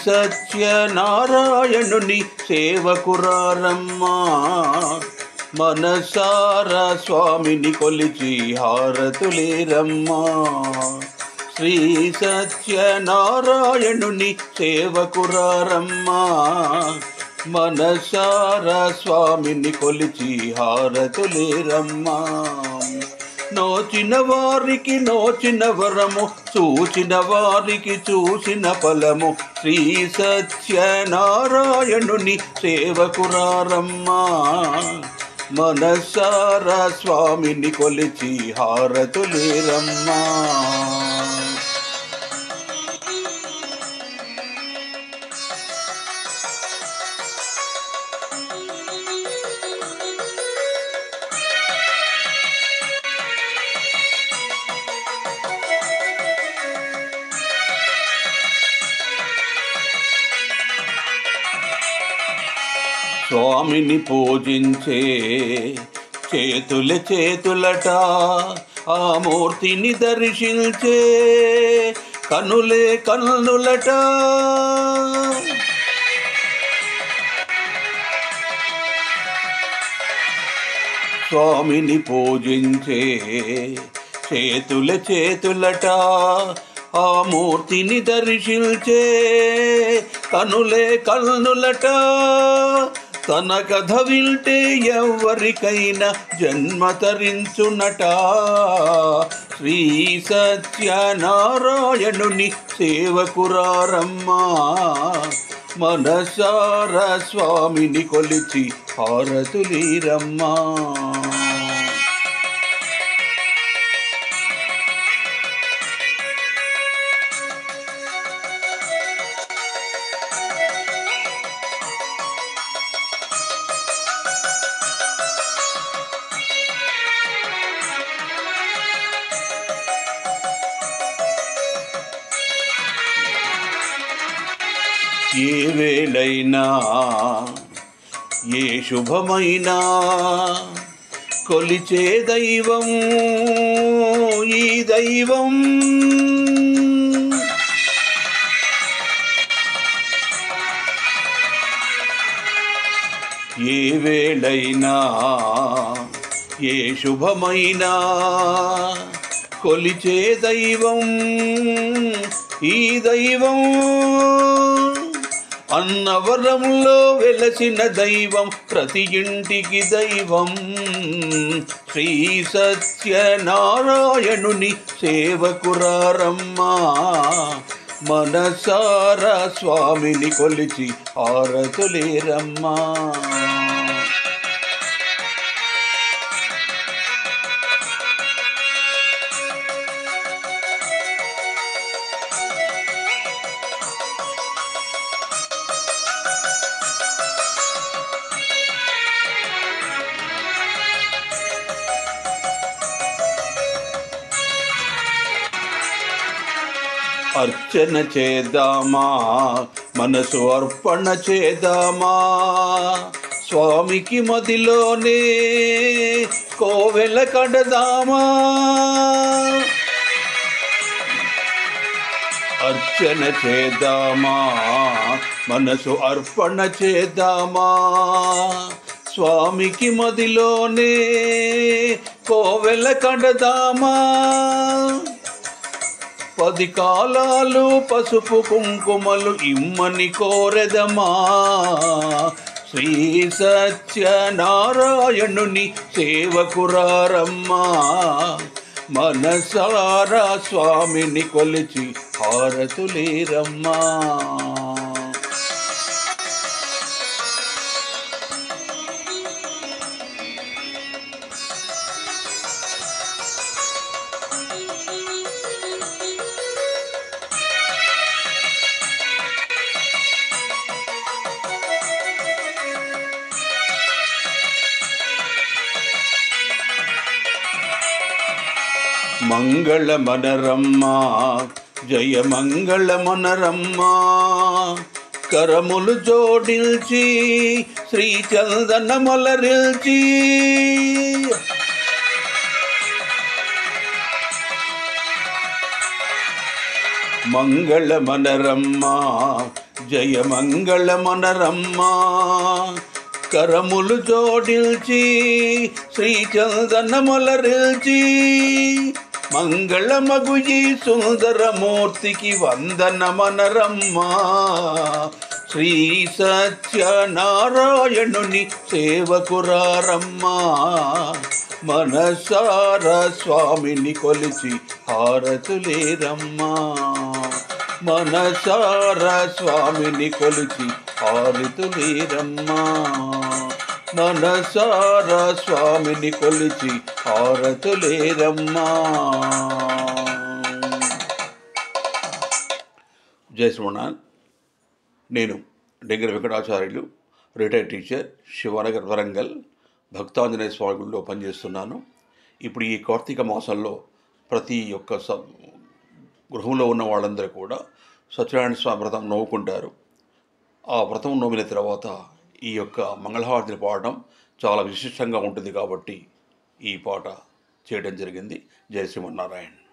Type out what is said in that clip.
సత్యనారాయణుని సేవకురారమ్మా, మనసారా స్వామిని కొలిచి హారతులేరమ్మా. శ్రీ సత్యనారాయణుని సేవకురారమ్మా, మనసారా స్వామిని కొలిచి హారతులేరమ్మా. నోచిన వారికి నోచిన వరము, చూచిన వారికి చూసిన ఫలము. శ్రీ సత్యనారాయణుని సేవకురారమ్మా, మనసారా స్వామిని కొలిచి హారతులేరమ్మా. స్వామిని పూజించే చేతుల చేతులట, ఆ మూర్తిని దర్శించే కనులే కన్నులట. స్వామిని పూజించే చేతుల చేతులట, ఆ మూర్తిని దర్శించే కనులే కన్నులట. తన కథ వింటే ఎవరికైనా జన్మ తరించునట. శ్రీ సత్యనారాయణుని సేవకురారమ్మా, మనసారా స్వామిని కొలిచి హారతులీరమ్మా. ఏ వేళైనా ఏ శుభమైనా కొలిచే దైవం ఈ దైవం. ఏ వేళైనా ఏ శుభమైనా కొలిచే దైవం ఈ దైవం. అన్నవరంలో వెలసిన దైవం, ప్రతి ఇంటికి దైవం. శ్రీ సత్యనారాయణుని సేవకురారమ్మా, మనసారా స్వామిని కొలిచి హారతులేరమ్మా. అర్చన చేద్దామా, మనసు అర్పణ చేద్దామా. స్వామికి మదిలోనే కోవెల కడదామా. అర్చన చేద్దామా, మనసు అర్పణ చేద్దామా. స్వామికి మదిలోనే కోవెల కడదామా. 10 కాలాలు పసుపు కుంకుమలు ఇమ్మని కోరెదమా. శ్రీ సత్యనారాయణుని సేవకురారమ్మా, మనసారా స్వామిని కొలిచి హారతులేరమ్మా. మంగళమనరమ్మా, జయ మంగళమనరమ్మా. కరములు జోడించి శ్రీ చందనమలరిల్చి, మంగళమనరమ్మా జయ మంగళమనరమ్మా కరములు జోడించి శ్రీచందనములరిల్చి మంగళమగు ఈ సుందరమూర్తికి వందనమనరమ్మా శ్రీ సత్యనారాయణుని సేవకురారమ్మా మనసారా స్వామిని కొలిచి హారతులేరమ్మా మనసారా స్వామిని కొలిచి హారతులేరమ్మా మనసారా స్వామిని కొలిచి హారతులేరమ్మా. జై శ్రీమన్నారాయణ. నేను డెంగర వెంకటాచార్యులు, రిటైర్డ్ టీచర్, శివనగర్, వరంగల్ భక్తాంజనేయ స్వామి గుడిలో పనిచేస్తున్నాను. ఇప్పుడు ఈ కార్తీక మాసంలో ప్రతి ఒక్క గృహంలో ఉన్న వాళ్ళందరూ కూడా సత్యనారాయణ స్వామి వ్రతం నవ్వుకుంటారు. ఆ వ్రతం నోమిన తర్వాత ఈ యొక్క మంగళహారతిని పాడడం చాలా విశిష్టంగా ఉంటుంది కాబట్టి ఈ పాట చేయడం జరిగింది. జై శ్రీమన్నారాయణ.